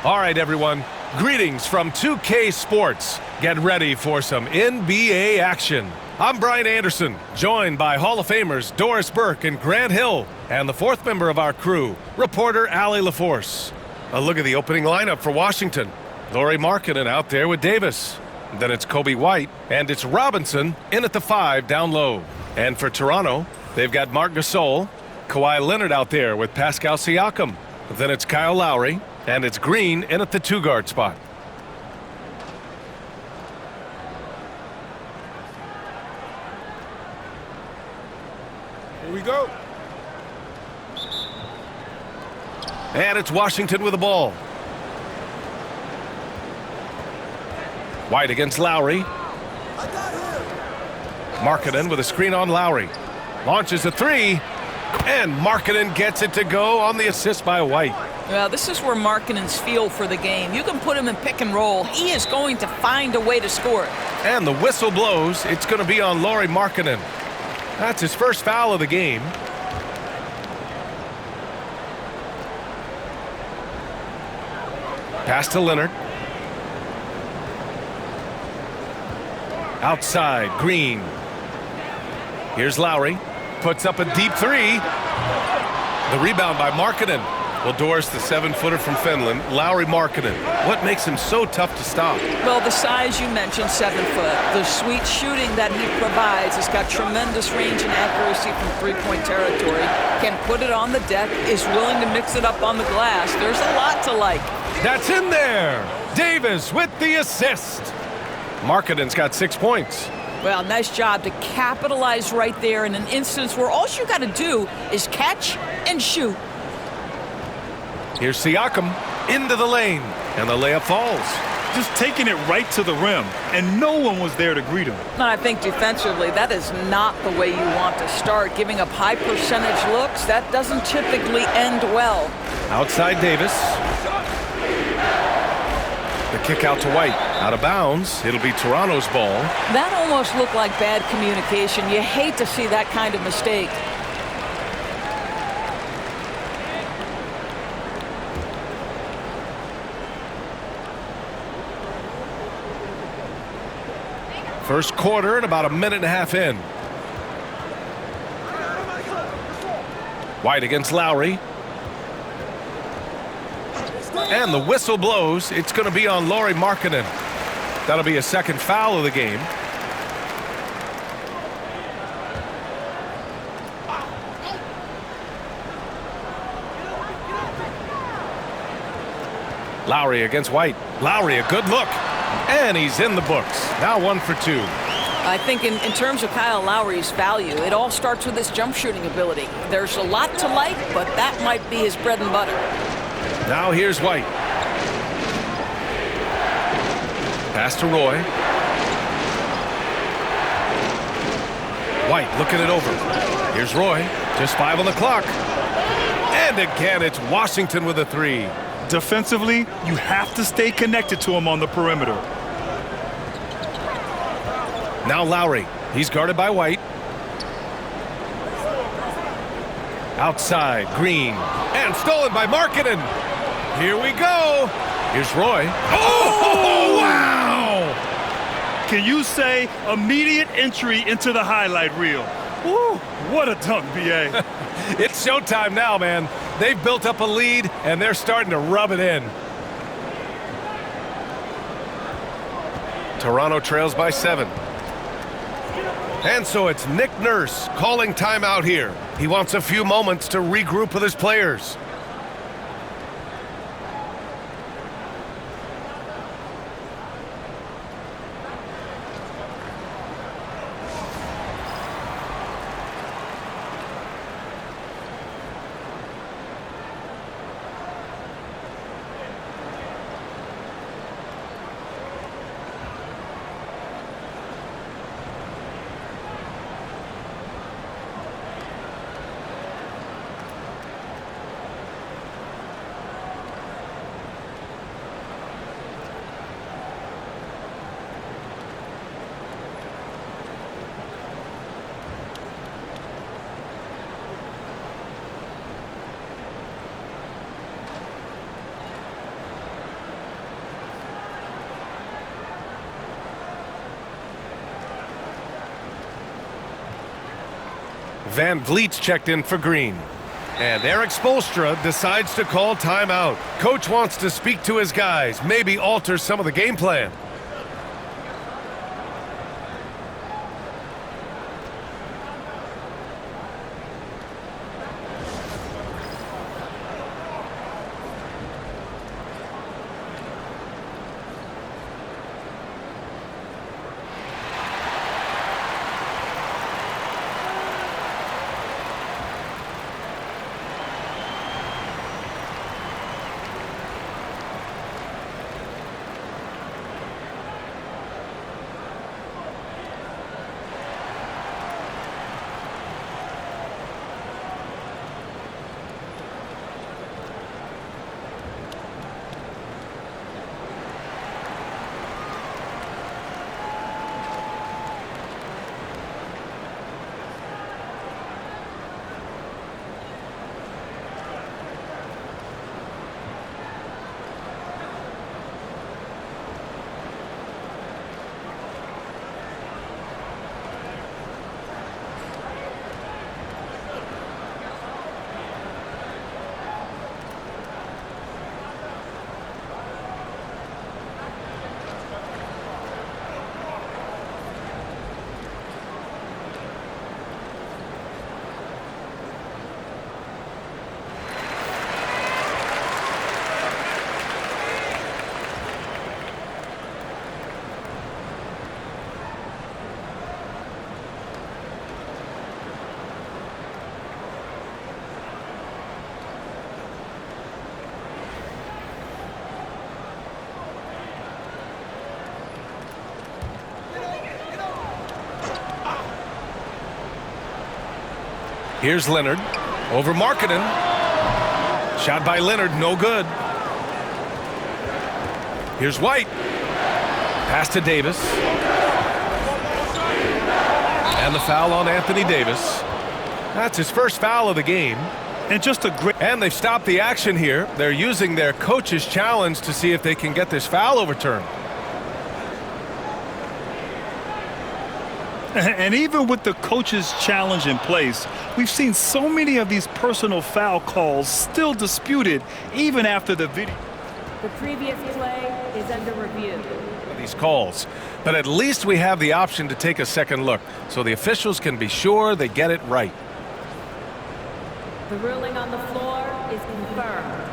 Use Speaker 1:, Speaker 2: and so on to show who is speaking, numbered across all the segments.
Speaker 1: All right, everyone. Greetings from 2K Sports. Get ready for some NBA action. I'm Brian Anderson, joined by Hall of Famers Doris Burke and Grant Hill, and the fourth member of our crew, reporter Allie LaForce. A look at the opening lineup for Washington. Lauri Markkanen out there with Davis. Then it's Kobe White, and it's Robinson in at the 5 down low. And for Toronto, they've got Marc Gasol, Kawhi Leonard out there with Pascal Siakam. Then it's Kyle Lauri, and it's Green in at the 2-guard spot.
Speaker 2: Here we go.
Speaker 1: And it's Washington with the ball. White against Lauri. Markkanen with a screen on Lauri. Launches a 3. And Markkanen gets it to go on the assist by White.
Speaker 3: Well, this is where Markkanen's feel for the game. You can put him in pick and roll. He is going to find a way to score it.
Speaker 1: And the whistle blows. It's going to be on Lauri Markkanen. That's his first foul of the game. Pass to Leonard. Outside, Green. Here's Lauri. Puts up a deep 3. The rebound by Markkanen. Well, Doris, the 7-footer from Finland, Lauri Markkanen. What makes him so tough to stop?
Speaker 3: Well, the size you mentioned, 7 foot. The sweet shooting that he provides. He's got tremendous range and accuracy from three-point territory. Can put it on the deck. Is willing to mix it up on the glass. There's a lot to like.
Speaker 1: That's in there. Davis with the assist. Markkanen's got 6 points.
Speaker 3: Well, nice job to capitalize right there in an instance where all you got to do is catch and shoot.
Speaker 1: Here's Siakam into the lane, and the layup falls.
Speaker 2: Just taking it right to the rim, and no one was there to greet him.
Speaker 3: And I think defensively, that is not the way you want to start. Giving up high percentage looks, that doesn't typically end well.
Speaker 1: Outside Davis. The kick out to White. Out of bounds. It'll be Toronto's ball.
Speaker 3: That almost looked like bad communication. You hate to see that kind of mistake.
Speaker 1: First quarter and about a minute and a half in. White against Lauri. And the whistle blows. It's going to be on Lauri Markkanen. That'll be a second foul of the game. Lauri against White. Lauri, a good look. And he's in the books. Now 1 for 2.
Speaker 3: I think in terms of Kyle Lauri's value, it all starts with his jump shooting ability. There's a lot to like, but that might be his bread and butter.
Speaker 1: Now here's White. Pass to Roy. White looking it over. Here's Roy. Just 5 on the clock. And again, it's Washington with a 3.
Speaker 2: Defensively, you have to stay connected to him on the perimeter.
Speaker 1: Now Lauri. He's guarded by White. Outside, Green. And stolen by Markkanen. Here we go. Here's Roy. Oh, wow!
Speaker 2: Can you say immediate entry into the highlight reel? Woo, what a dunk, B.A.
Speaker 1: It's showtime now, man. They've built up a lead, and they're starting to rub it in. Toronto trails by 7. And so it's Nick Nurse calling timeout here. He wants a few moments to regroup with his players. Van Vliet's checked in for Green. And Eric Spoelstra decides to call timeout. Coach wants to speak to his guys, maybe alter some of the game plan. Here's Leonard over Markkanen. Shot by Leonard, no good. Here's White. Pass to Davis. And the foul on Anthony Davis. That's his first foul of the game.
Speaker 2: And just a great...
Speaker 1: And they've stopped the action here. They're using their coach's challenge to see if they can get this foul overturned.
Speaker 2: And even with the coach's challenge in place, we've seen so many of these personal foul calls still disputed even after the video.
Speaker 4: The previous play is under review.
Speaker 1: These calls, but at least we have the option to take a second look so the officials can be sure they get it right.
Speaker 4: The ruling on the floor is confirmed.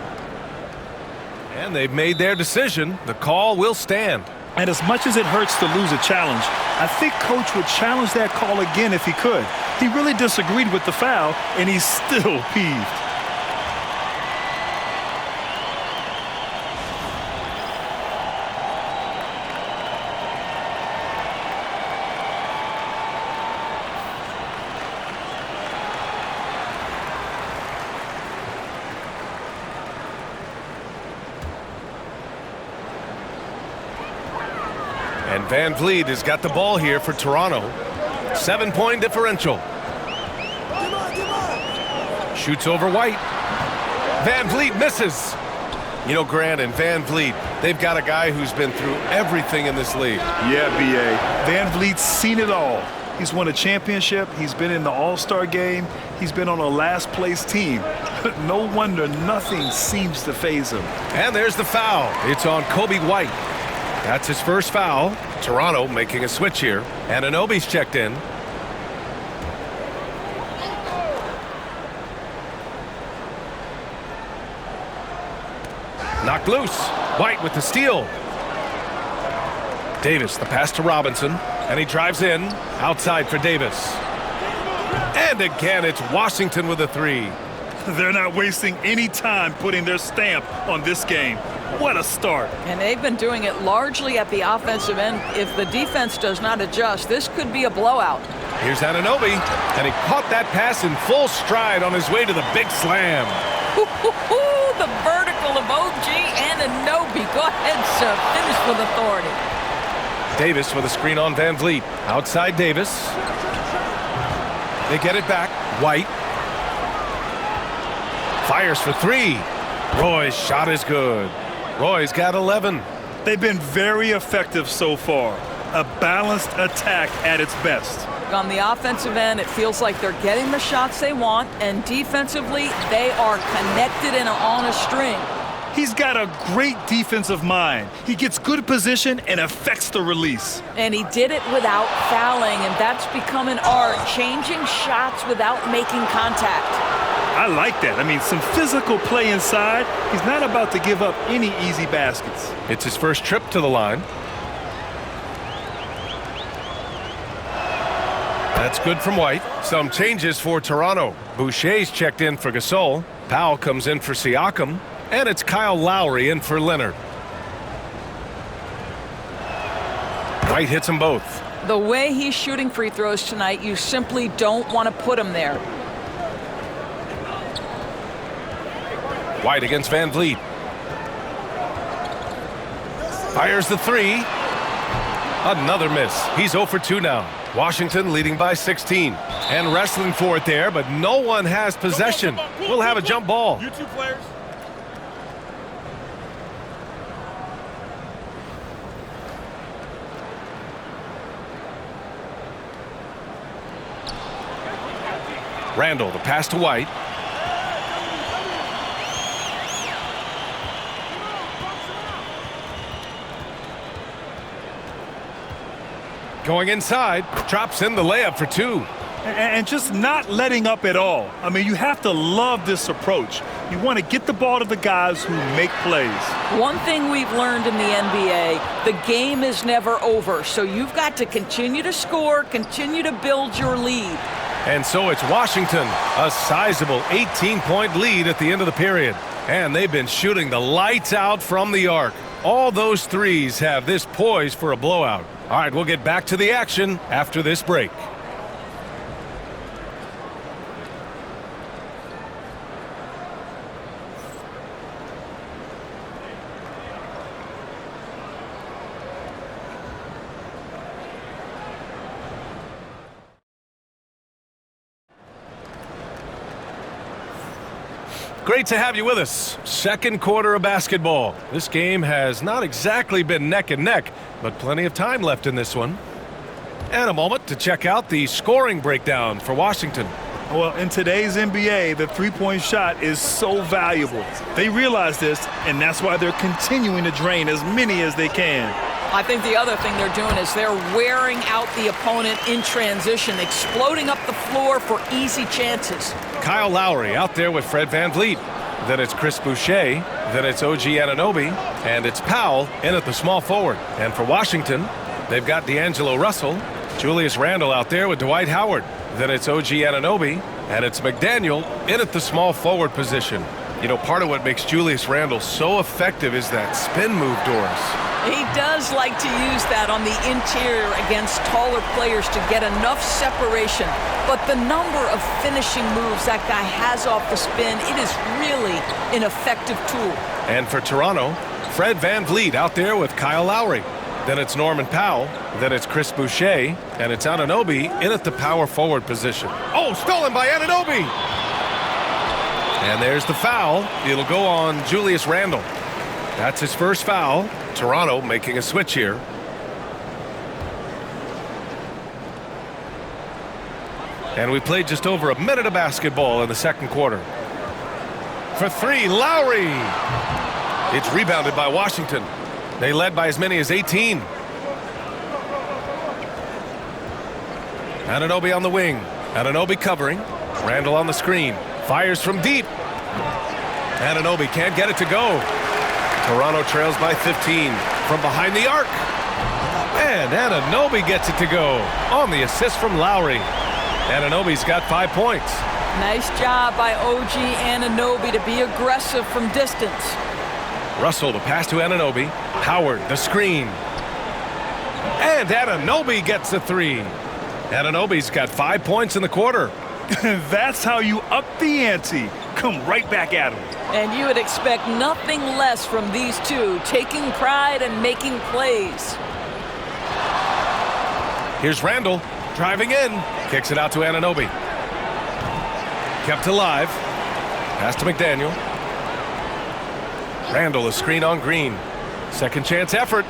Speaker 1: And they've made their decision. The call will stand.
Speaker 2: And as much as it hurts to lose a challenge, I think Coach would challenge that call again if he could. He really disagreed with the foul, and he's still peeved.
Speaker 1: And Van Vliet has got the ball here for Toronto. 7-point differential. Shoots over White. Van Vliet misses. You know, Grant and Van Vliet, they've got a guy who's been through everything in this league.
Speaker 2: Yeah, B.A. Van Vliet's seen it all. He's won a championship. He's been in the All-Star game. He's been on a last-place team. No wonder nothing seems to faze him.
Speaker 1: And there's the foul. It's on Kobe White. That's his first foul. Toronto making a switch here. And Anunoby's checked in. Knocked loose. White with the steal. Davis, the pass to Robinson. And he drives in. Outside for Davis. And again, it's Washington with a three.
Speaker 2: They're not wasting any time putting their stamp on this game. What a start.
Speaker 3: And they've been doing it largely at the offensive end. If the defense does not adjust, this could be a blowout.
Speaker 1: Here's Anunoby, and he caught that pass in full stride on his way to the big slam.
Speaker 3: The vertical of OG and Anunoby. Go ahead, sir. Finish with authority.
Speaker 1: Davis with a screen on Van Vliet. Outside Davis. They get it back. White. Fires for three. Roy's shot is good. Roy's got 11.
Speaker 2: They've been very effective so far. A balanced attack at its best.
Speaker 3: on the offensive end, it feels like they're getting the shots they want, and defensively, they are connected and on a string.
Speaker 2: He's got a great defensive mind. He gets good position and affects the release.
Speaker 3: And he did it without fouling, and that's become an art, changing shots without making contact.
Speaker 2: I like that. I mean, some physical play inside. He's not about to give up any easy baskets.
Speaker 1: It's his first trip to the line. That's good from White. Some changes for Toronto. Boucher's checked in for Gasol. Powell comes in for Siakam. And it's Kyle Lauri in for Leonard. White hits them both.
Speaker 3: The way he's shooting free throws tonight, you simply don't want to put him there.
Speaker 1: White against Van Vliet. Fires the three. Another miss. He's 0 for 2 now. Washington leading by 16. And wrestling for it there, but no one has possession. We'll have a jump ball.
Speaker 5: You two players.
Speaker 1: Randall, the pass to White. Going inside, drops in the layup for 2.
Speaker 2: And just not letting up at all. I mean, you have to love this approach. You want to get the ball to the guys who make plays.
Speaker 3: One thing we've learned in the NBA, the game is never over, so you've got to continue to score, continue to build your lead.
Speaker 1: And so it's Washington, a sizable 18-point lead at the end of the period. And they've been shooting the lights out from the arc. All those threes have this poised for a blowout. All right, we'll get back to the action after this break. Great to have you with us. Second quarter of basketball. This game has not exactly been neck and neck, but plenty of time left in this one. And a moment to check out the scoring breakdown for Washington.
Speaker 2: Well, in today's NBA, the three-point shot is so valuable. They realize this, and that's why they're continuing to drain as many as they can.
Speaker 3: I think the other thing they're doing is they're wearing out the opponent in transition, exploding up the floor for easy chances.
Speaker 1: Kyle Lauri out there with Fred Van Vliet. Then it's Chris Boucher. Then it's OG Anunoby. And it's Powell in at the small forward. And for Washington, they've got D'Angelo Russell. Julius Randle out there with Dwight Howard. Then it's OG Anunoby. And it's McDaniel in at the small forward position. You know, part of what makes Julius Randle so effective is that spin move, Doris.
Speaker 3: He does like to use that on the interior against taller players to get enough separation. But the number of finishing moves that guy has off the spin, it is really an effective tool.
Speaker 1: And for Toronto, Fred Van Vliet out there with Kyle Lauri. Then it's Norman Powell. Then it's Chris Boucher. And it's Anunoby in at the power forward position. Oh, stolen by Anunoby! And there's the foul. It'll go on Julius Randle. That's his first foul. Toronto making a switch here. And we played just over a minute of basketball in the second quarter. For 3, Lauri. It's rebounded by Washington. They led by as many as 18. Anunoby on the wing. Anunoby covering. Randle on the screen. Fires from deep. Anunoby can't get it to go. Toronto trails by 15 from behind the arc. And Anunoby gets it to go on the assist from Lauri. Anunoby's got 5 points.
Speaker 3: Nice job by OG Anunoby to be aggressive from distance.
Speaker 1: Russell, the pass to Anunoby. Howard, the screen. And Anunoby gets the 3. Anunoby's got 5 points in the quarter.
Speaker 2: That's how you up the ante. Come right back at him.
Speaker 3: And you would expect nothing less from these two, taking pride and making plays.
Speaker 1: Here's Randle driving in. Kicks it out to Anunoby. Kept alive. Pass to McDaniel. Randle, a screen on Green. Second chance effort.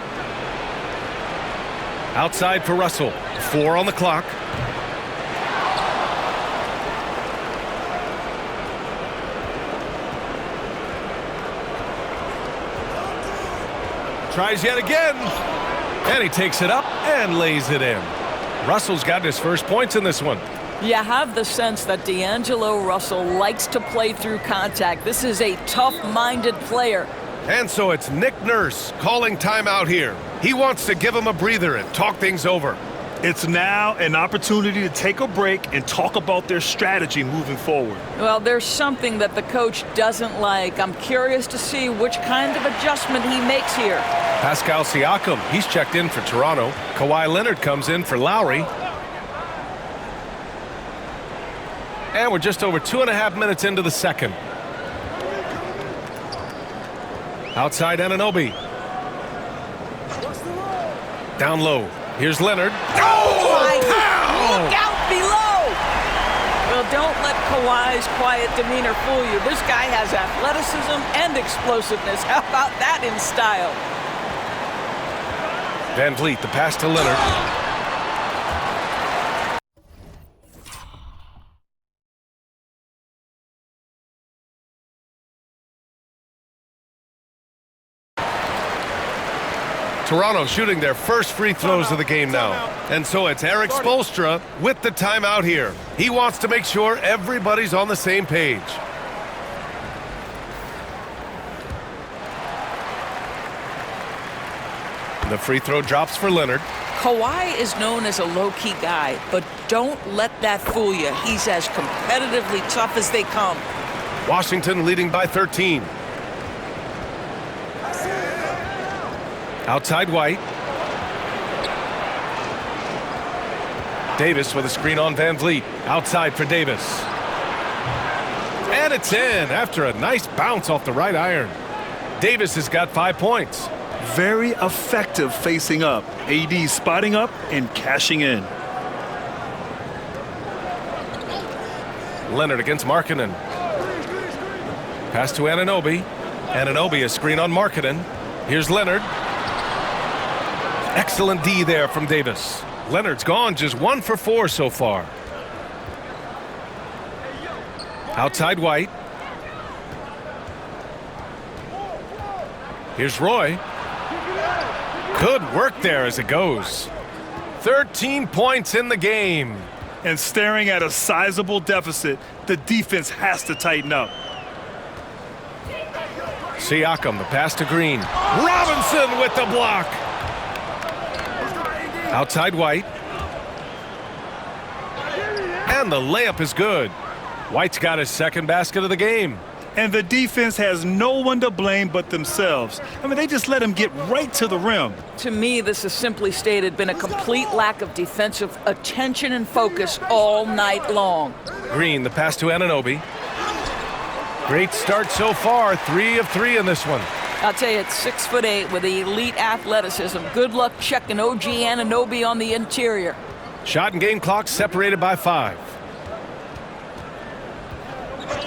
Speaker 1: Outside for Russell. 4 on the clock. Tries yet again. And he takes it up and lays it in. Russell's got his first points in this one.
Speaker 3: You have the sense that D'Angelo Russell likes to play through contact. This is a tough-minded player.
Speaker 1: And so it's Nick Nurse calling timeout here. He wants to give him a breather and talk things over.
Speaker 2: It's now an opportunity to take a break and talk about their strategy moving forward.
Speaker 3: Well, there's something that the coach doesn't like. I'm curious to see which kind of adjustment he makes here.
Speaker 1: Pascal Siakam, he's checked in for Toronto. Kawhi Leonard comes in for Lauri. And we're just over 2.5 minutes into the second. Outside Anunoby. Down low. Here's Leonard.
Speaker 3: Look out below! Well, don't let Kawhi's quiet demeanor fool you. This guy has athleticism and explosiveness. How about that in style?
Speaker 1: Van Vliet, the pass to Leonard. Toronto shooting their first free throws of the game now. And so it's Eric Spoelstra with the timeout here. He wants to make sure everybody's on the same page. The free throw drops for Leonard.
Speaker 3: Kawhi is known as a low-key guy, but don't let that fool you. He's as competitively tough as they come.
Speaker 1: Washington leading by 13. Outside White. Davis with a screen on Van Vliet. Outside for Davis. And it's in after a nice bounce off the right iron. Davis has got 5 points.
Speaker 2: Very effective facing up. AD spotting up and cashing in.
Speaker 1: Leonard against Markkanen. Pass to Anunoby. Anunoby a screen on Markkanen. Here's Leonard. Excellent D there from Davis. Leonard's gone just 1 for 4 so far. Outside White. Here's Roy. Good work there as it goes. 13 points in the game.
Speaker 2: And staring at a sizable deficit, the defense has to tighten up.
Speaker 1: Siakam, the pass to Green. Robinson with the block. Outside White. And the layup is good. White's got his second basket of the game.
Speaker 2: And the defense has no one to blame but themselves. I mean, they just let him get right to the rim.
Speaker 3: To me, this has simply stated been a complete lack of defensive attention and focus all night long.
Speaker 1: Green, the pass to Anunoby. Great start so far. 3 of 3 in this one.
Speaker 3: I'll tell you, it's 6'8" with elite athleticism. Good luck checking OG Anunoby on the interior.
Speaker 1: Shot and game clock separated by 5.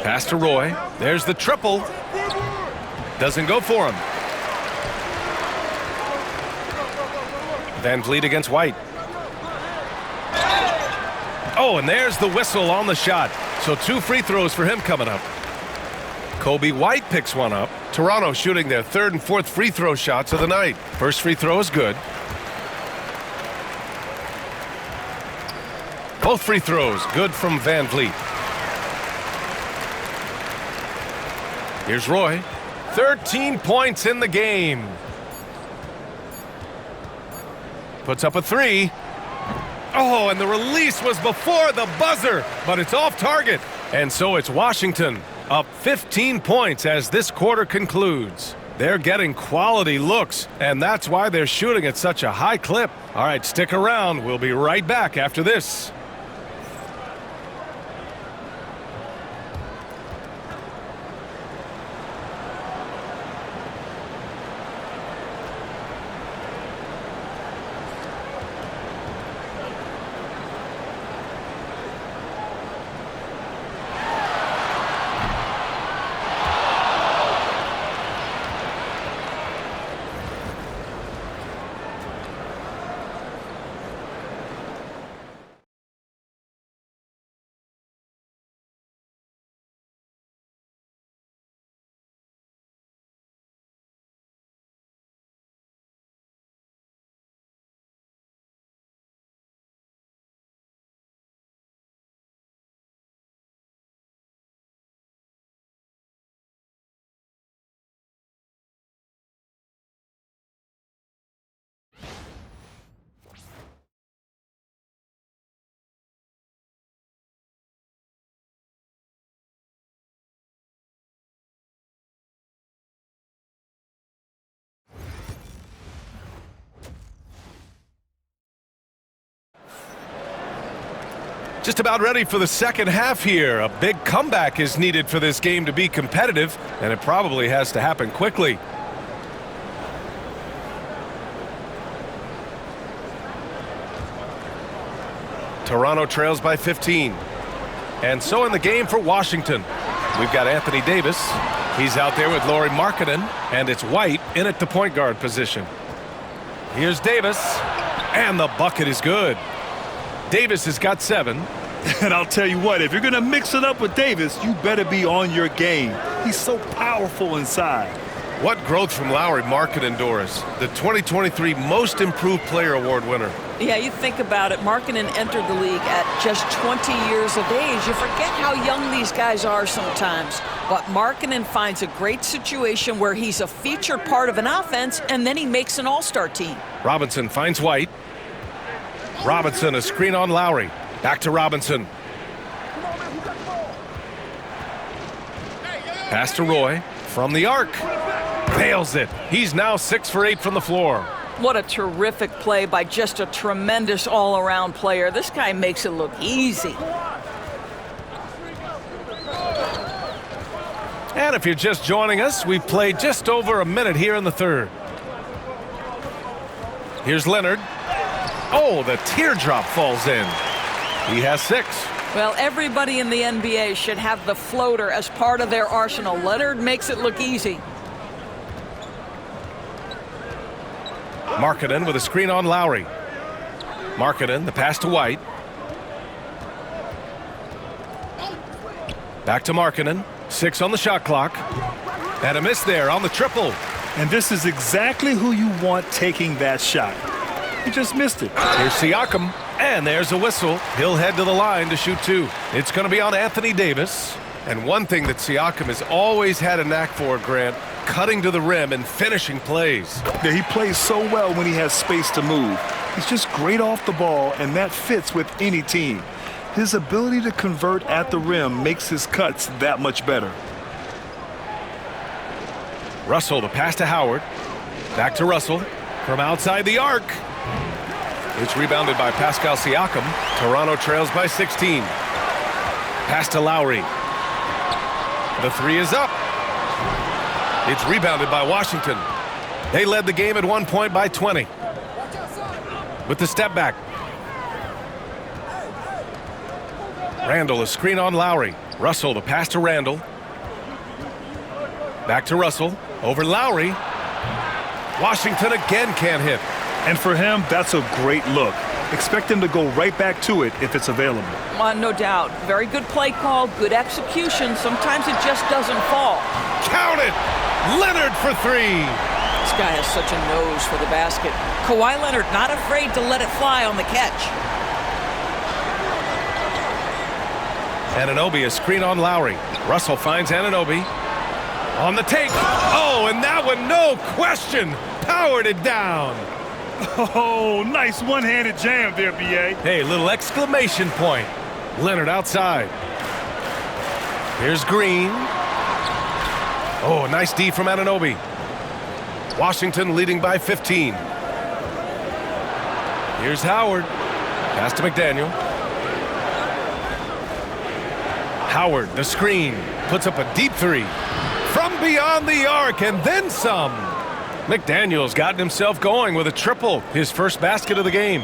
Speaker 1: Pass to Roy. There's the triple. Doesn't go for him. Van Vliet against White. Oh, and there's the whistle on the shot. So 2 free throws for him coming up. Kobe White picks one up. Toronto shooting their 3rd and 4th free throw shots of the night. First free throw is good. Both free throws good from Van Vliet. Here's Roy. 13 points in the game. Puts up a 3. Oh, and the release was before the buzzer, but it's off target. And so it's Washington up 15 points as this quarter concludes. They're getting quality looks, and that's why they're shooting at such a high clip. All right, stick around. We'll be right back after this. Just about ready for the second half here. A big comeback is needed for this game to be competitive, and it probably has to happen quickly. Toronto trails by 15. And so in the game for Washington, we've got Anthony Davis. He's out there with Lauri Markkanen, and it's White in at the point guard position. Here's Davis, and the bucket is good. Davis has got 7.
Speaker 2: And I'll tell you what, if you're going to mix it up with Davis, you better be on your game. He's so powerful inside.
Speaker 1: What growth from Lauri Markkanen, Doris, the 2023 Most Improved Player Award winner.
Speaker 3: Yeah, you think about it, Markkanen entered the league at just 20 years of age. You forget how young these guys are sometimes. But Markkanen finds a great situation where he's a featured part of an offense, and then he makes an all-star team.
Speaker 1: Robinson finds White. Robinson, a screen on Lauri. Back to Robinson. Pass to Roy from the arc. Nails it. He's now 6 for 8 from the floor.
Speaker 3: What a terrific play by just a tremendous all-around player. This guy makes it look easy.
Speaker 1: And if you're just joining us, we've played just over a minute here in the third. Here's Leonard. Oh, the teardrop falls in. He has 6.
Speaker 3: Well, everybody in the NBA should have the floater as part of their arsenal. Leonard makes it look easy.
Speaker 1: Markkanen with a screen on Lauri. Markkanen, the pass to White. Back to Markkanen. 6 on the shot clock. And a miss there on the triple.
Speaker 2: And this is exactly who you want taking that shot. He just missed it.
Speaker 1: Here's Siakam. And there's a whistle. He'll head to the line to shoot 2. It's going to be on Anthony Davis. And one thing that Siakam has always had a knack for, Grant, cutting to the rim and finishing plays.
Speaker 2: Yeah, he plays so well when he has space to move. He's just great off the ball, and that fits with any team. His ability to convert at the rim makes his cuts that much better.
Speaker 1: Russell, the pass to Howard. Back to Russell from outside the arc. It's rebounded by Pascal Siakam. Toronto trails by 16. Pass to Lauri. The 3 is up. It's rebounded by Washington. They led the game at one point by 20. With the step back. Randall, a screen on Lauri. Russell, the pass to Randall. Back to Russell. Over Lauri. Washington again can't hit.
Speaker 2: And for him, that's a great look. Expect him to go right back to it if it's available.
Speaker 3: No doubt. Very good play call, good execution. Sometimes it just doesn't fall.
Speaker 1: Count it! Leonard for 3.
Speaker 3: This guy has such a nose for the basket. Kawhi Leonard not afraid to let it fly on the catch.
Speaker 1: Anunoby, a screen on Lauri. Russell finds Anunoby. On the take. Oh, and that one, no question, powered it down.
Speaker 2: Oh, nice one-handed jam there, B.A.
Speaker 1: Hey, little exclamation point. Leonard outside. Here's Green. Oh, nice D from Anunoby. Washington leading by 15. Here's Howard. Pass to McDaniel. Howard, the screen. Puts up a deep 3. From beyond the arc, and then some. McDaniel's gotten himself going with a triple, his first basket of the game.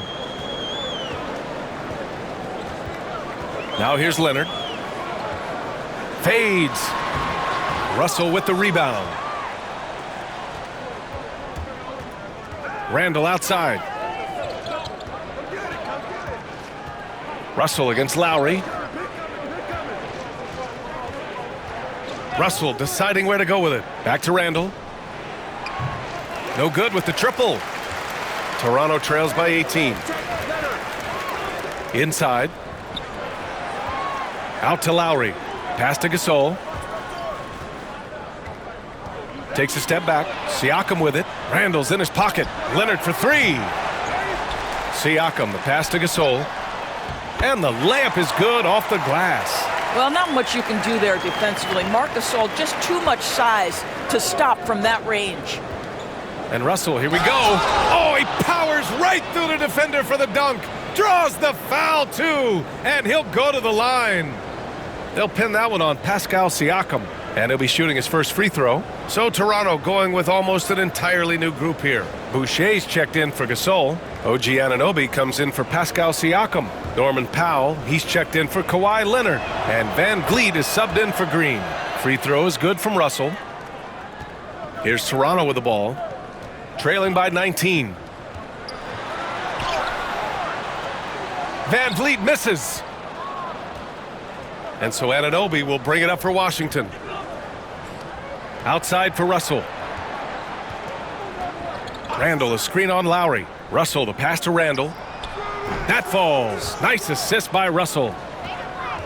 Speaker 1: Now here's Leonard. Fades. Russell with the rebound. Randall outside. Russell against Lauri. Russell deciding where to go with it. Back to Randall. No good with the triple. Toronto trails by 18. Inside. Out to Lauri. Pass to Gasol. Takes a step back. Siakam with it. Randall's in his pocket. Leonard for 3. Siakam, the pass to Gasol. And the layup is good off the glass.
Speaker 3: Well, not much you can do there defensively. Marc Gasol, just too much size to stop from that range.
Speaker 1: And Russell, here we go. Oh, he powers right through the defender for the dunk. Draws the foul, too. And he'll go to the line. They'll pin that one on Pascal Siakam. And he'll be shooting his first free throw. So Toronto going with almost an entirely new group here. Boucher's checked in for Gasol. OG Anunoby comes in for Pascal Siakam. Norman Powell, he's checked in for Kawhi Leonard. And Van Vliet is subbed in for Green. Free throw is good from Russell. Here's Toronto with the ball. Trailing by 19. Van Vliet misses. And so Anunoby will bring it up for Washington. Outside for Russell. Randall, a screen on Lauri. Russell, the pass to Randall. That falls. Nice assist by Russell.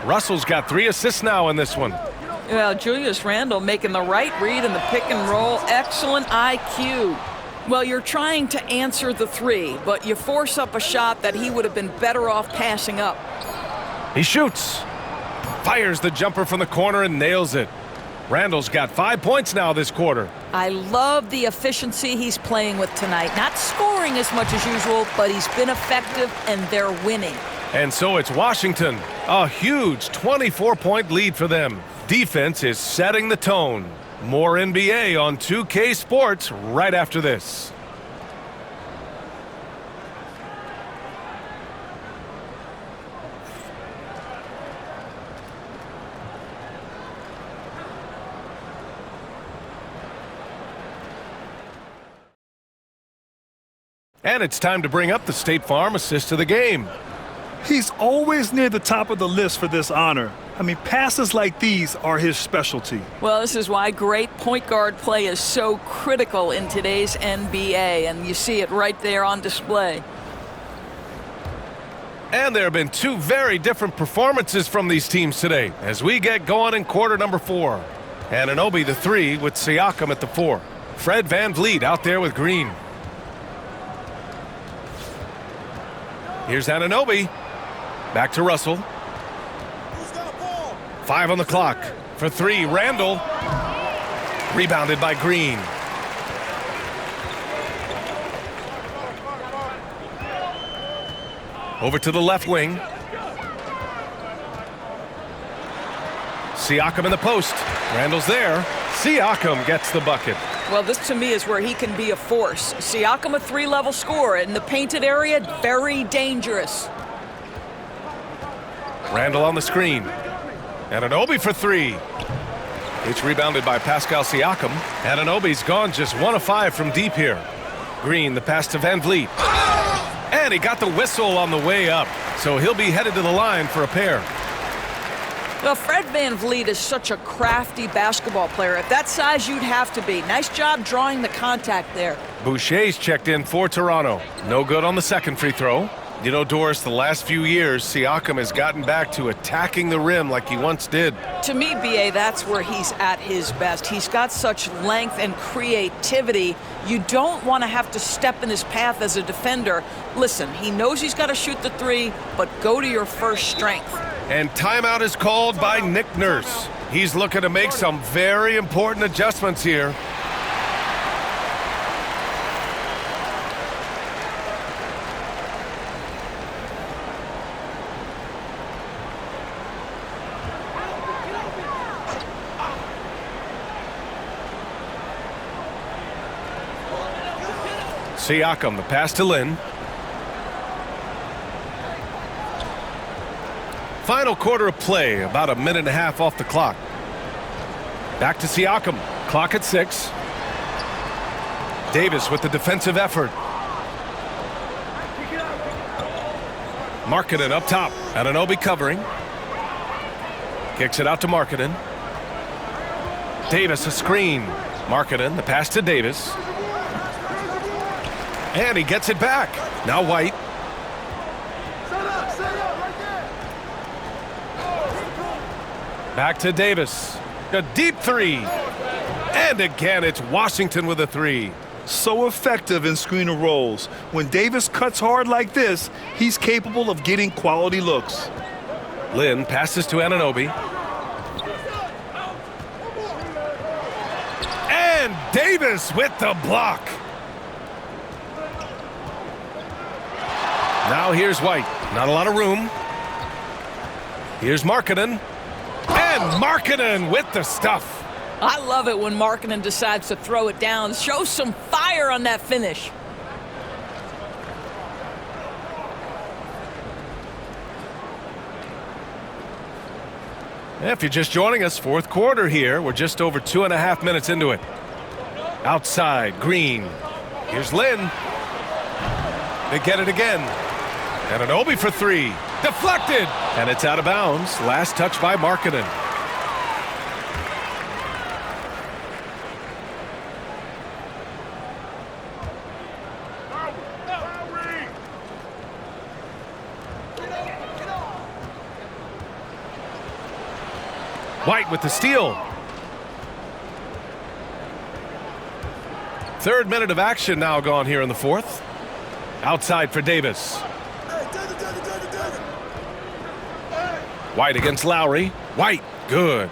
Speaker 1: Russell's got 3 assists now in this one.
Speaker 3: Well, Julius Randle making the right read in the pick and roll. Excellent IQ. Well, you're trying to answer the 3, but you force up a shot that he would have been better off passing up.
Speaker 1: He shoots. Fires the jumper from the corner and nails it. Randall's got 5 points now this quarter.
Speaker 3: I love the efficiency he's playing with tonight. Not scoring as much as usual, but he's been effective and they're winning.
Speaker 1: And so it's Washington. A huge 24-point lead for them. Defense is setting the tone. More NBA on 2K Sports right after this. And it's time to bring up the State Farm assist of the game.
Speaker 2: He's always near the top of the list for this honor. I mean, passes like these are his specialty.
Speaker 3: Well, this is why great point guard play is so critical in today's NBA, and you see it right there on display.
Speaker 1: And there have been 2 very different performances from these teams today as we get going in quarter number 4. Anunoby the 3 with Siakam at the 4. Fred Van Vliet out there with Green. Here's Anunoby. Back to Russell. 5 on the clock. For 3, Randall. Rebounded by Green. Over to the left wing. Siakam in the post. Randall's there. Siakam gets the bucket.
Speaker 3: Well, this to me is where he can be a force. Siakam, a 3-level scorer in the painted area, very dangerous.
Speaker 1: Randall on the screen. Anunoby for 3. It's rebounded by Pascal Siakam. Anunoby's gone just 1 of 5 from deep here. Green, the pass to Van Vliet. And he got the whistle on the way up, so he'll be headed to the line for a pair.
Speaker 3: Well, Fred Van Vliet is such a crafty basketball player. At that size, you'd have to be. Nice job drawing the contact there.
Speaker 1: Boucher's checked in for Toronto. No good on the second free throw. You know, Doris, the last few years, Siakam has gotten back to attacking the rim like he once did.
Speaker 3: To me, B.A., that's where he's at his best. He's got such length and creativity. You don't want to have to step in his path as a defender. Listen, he knows he's got to shoot the 3, but go to your first strength.
Speaker 1: And timeout is called by Nick Nurse. He's looking to make some very important adjustments here. Siakam, the pass to Lin. Final quarter of play, about 1.5 minutes off the clock. Back to Siakam, clock at 6. Davis with the defensive effort. Markkanen up top. Anunoby covering. Kicks it out to Markkanen. Davis a screen. Markkanen, the pass to Davis. And he gets it back. Now White. Back to Davis. A deep 3. And again, it's Washington with a 3.
Speaker 2: So effective in screen and rolls. When Davis cuts hard like this, he's capable of getting quality looks.
Speaker 1: Lin passes to Anunoby. And Davis with the block. Now here's White. Not a lot of room. Here's Markkanen. And Markkanen with the stuff.
Speaker 3: I love it when Markkanen decides to throw it down. Show some fire on that finish.
Speaker 1: If you're just joining us, fourth quarter here. We're just over 2.5 minutes into it. Outside, Green. Here's Lynn. They get it again. And an Obi for three. Deflected. And it's out of bounds. Last touch by Markkanen. White with the steal. Third minute of action now gone here in the fourth. Outside for Davis. White against Lauri. White, good.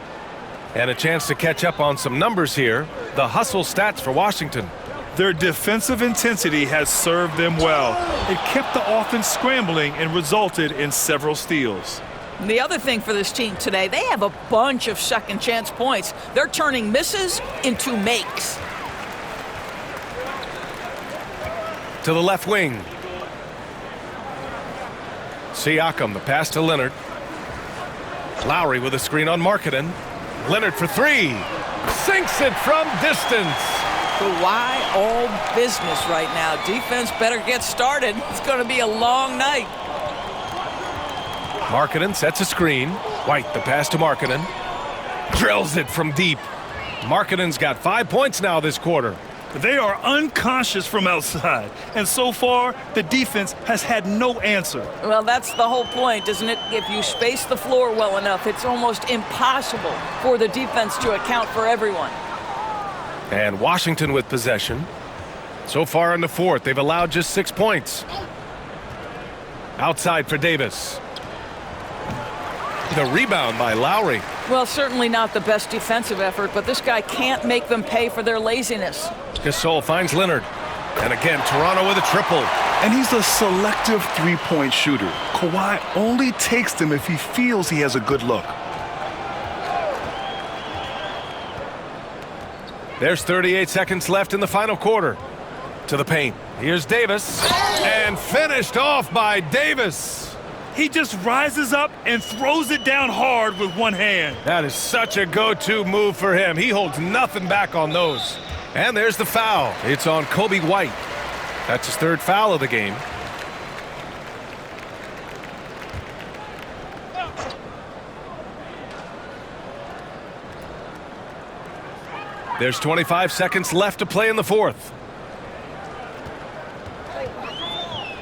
Speaker 1: And a chance to catch up on some numbers here. The hustle stats for Washington.
Speaker 2: Their defensive intensity has served them well. It kept the offense scrambling and resulted in several steals.
Speaker 3: The other thing for this team today, they have a bunch of second chance points. They're turning misses into makes.
Speaker 1: To the left wing. Siakam, the pass to Leonard. Lauri with a screen on Markkanen. Leonard for three. Sinks it from distance.
Speaker 3: But why all business right now? Defense better get started. It's going to be a long night.
Speaker 1: Markkanen sets a screen. White, the pass to Markkanen. Drills it from deep. Markkanen's got 5 points now this quarter.
Speaker 2: They are unconscious from outside, and so far, the defense has had no answer.
Speaker 3: Well, that's the whole point, isn't it? If you space the floor well enough, it's almost impossible for the defense to account for everyone.
Speaker 1: And Washington with possession. So far in the fourth, they've allowed just 6 points. Outside for Davis. The rebound by Lauri.
Speaker 3: Well, certainly not the best defensive effort, but this guy can't make them pay for their laziness.
Speaker 1: Gasol finds Leonard. And again, Toronto with a triple.
Speaker 2: And he's a selective three-point shooter. Kawhi only takes them if he feels he has a good look.
Speaker 1: There's 38 seconds left in the final quarter. To the paint. Here's Davis. And finished off by Davis.
Speaker 2: He just rises up and throws it down hard with one hand.
Speaker 1: That is such a go-to move for him. He holds nothing back on those. And there's the foul. It's on Kobe White. That's his third foul of the game. There's 25 seconds left to play in the fourth.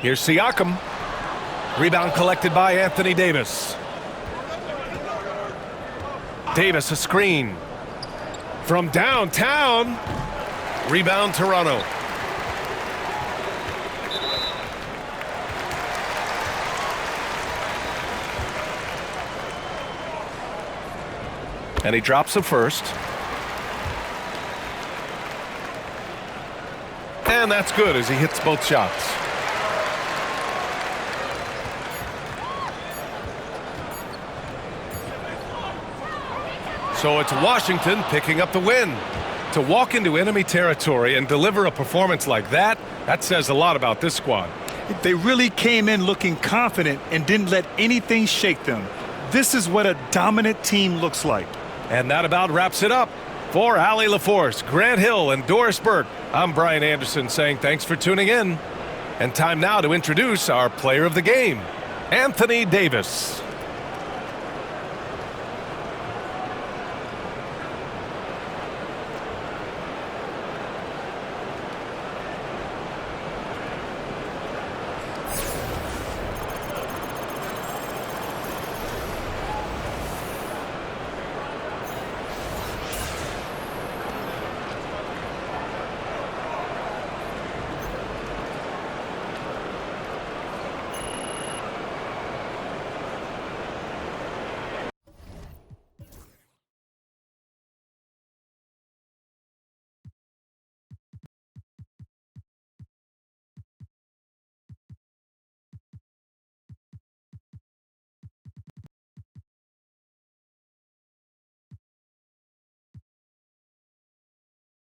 Speaker 1: Here's Siakam. Rebound collected by Anthony Davis. Davis a screen. From downtown. Rebound Toronto. And he drops the first. And that's good as he hits both shots. So it's Washington picking up the win. To walk into enemy territory and deliver a performance like that, that says a lot about this squad.
Speaker 2: They really came in looking confident and didn't let anything shake them. This is what a dominant team looks like.
Speaker 1: And that about wraps it up. For Allie LaForce, Grant Hill, and Doris Burke, I'm Brian Anderson saying thanks for tuning in. And time now to introduce our player of the game, Anthony Davis.